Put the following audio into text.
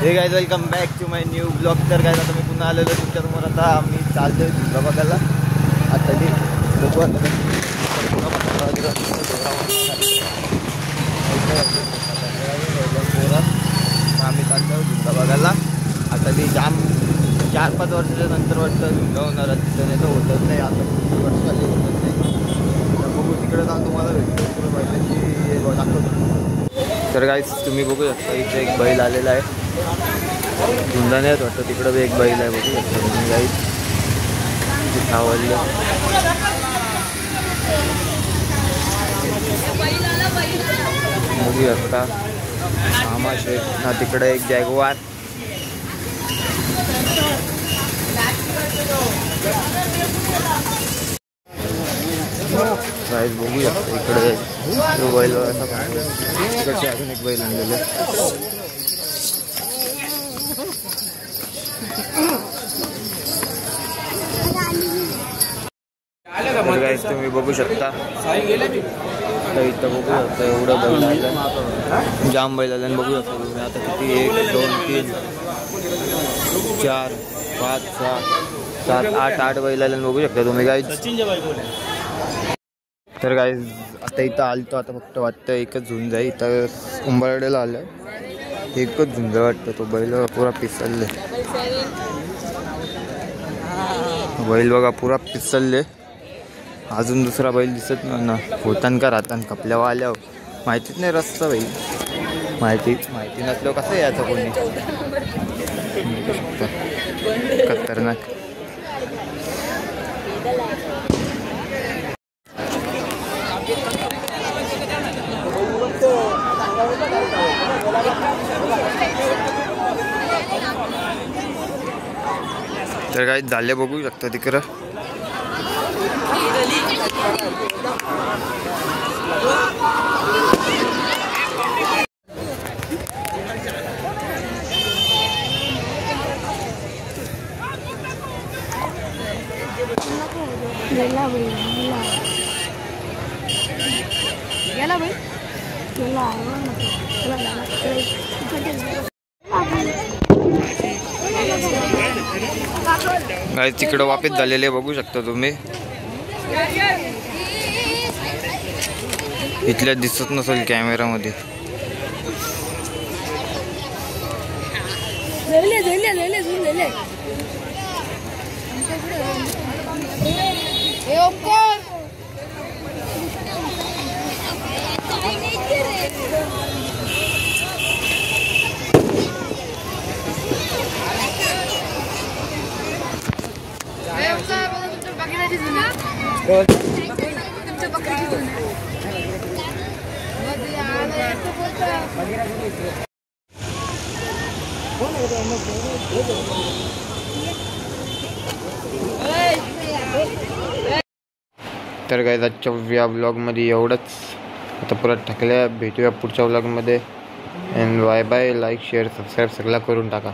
हे guys welcome back to my new blog. तर काय आता मी पुन्हा आलेलो तुमच्यासमोर. आता आम्ही चाललोय झुंगा बघायला. आता ती बघू आम्ही चाललो झुंगा बघायला. आता ती जाम 4-5 वर्षाच्या नंतर वाटतं झुंगा होणार. तिथं नाही तर होतच नाही. आता खूप वर्ष झाली होतच नाही. तर बघू तिकडे जाऊन तुम्हाला भेटतो पुढे बैलांची दाखवतो. तर गाईज तुम्ही बघू शकता इथे एक बैल आलेला आहे. झुंगा नाही वाटतं तिकडं एक बैल आहे. बघू शकता तुम्ही गाईज आवडलं. बघू शकता मामा शेठ. हा तिकडं एक जॅगवार. गाईज बघू शकता इकडे तो बैल असा इकडचे अजून एक बैल आणलेले. गाईज तुम्ही बघू शकता इथं बघू शकता एवढं बैल आलं. जाम बैल आलं. बघू शकता तुम्ही आता किती 1 2 3 4 5 6 7 8 बैल आलं. बघू शकता तुम्ही गाईज. तर गाईज आता इथं आलतो. आता फक्त वाटतं एकच झुंज आहे. इथं उंबरड्याला आलं एकच झुंज वाटतं. तो बैल पुरा पिसलले. बैल बघा पुरा पिसलले. अजून दुसरा बैल दिसत नाही ना. होतान का राहतान कपल्यावर आल्यावर माहितीच नाही रस्ता बाई. माहिती नसल्यावर कसं यायचं कोणी. खतरनाक. तर काही झाले बघू शकता तिकडं. गाईज तिकडं वापस झालेले बघू शकता तुम्ही. इथल्या दिसत नसेल कॅमेरामध्ये. तर काय आजच्या या ब्लॉगमध्ये एवढंच. आता परत टाकल्या भेटूया पुढच्या ब्लॉगमध्ये. And bye bye. Like share subscribe सगळं करून टाका.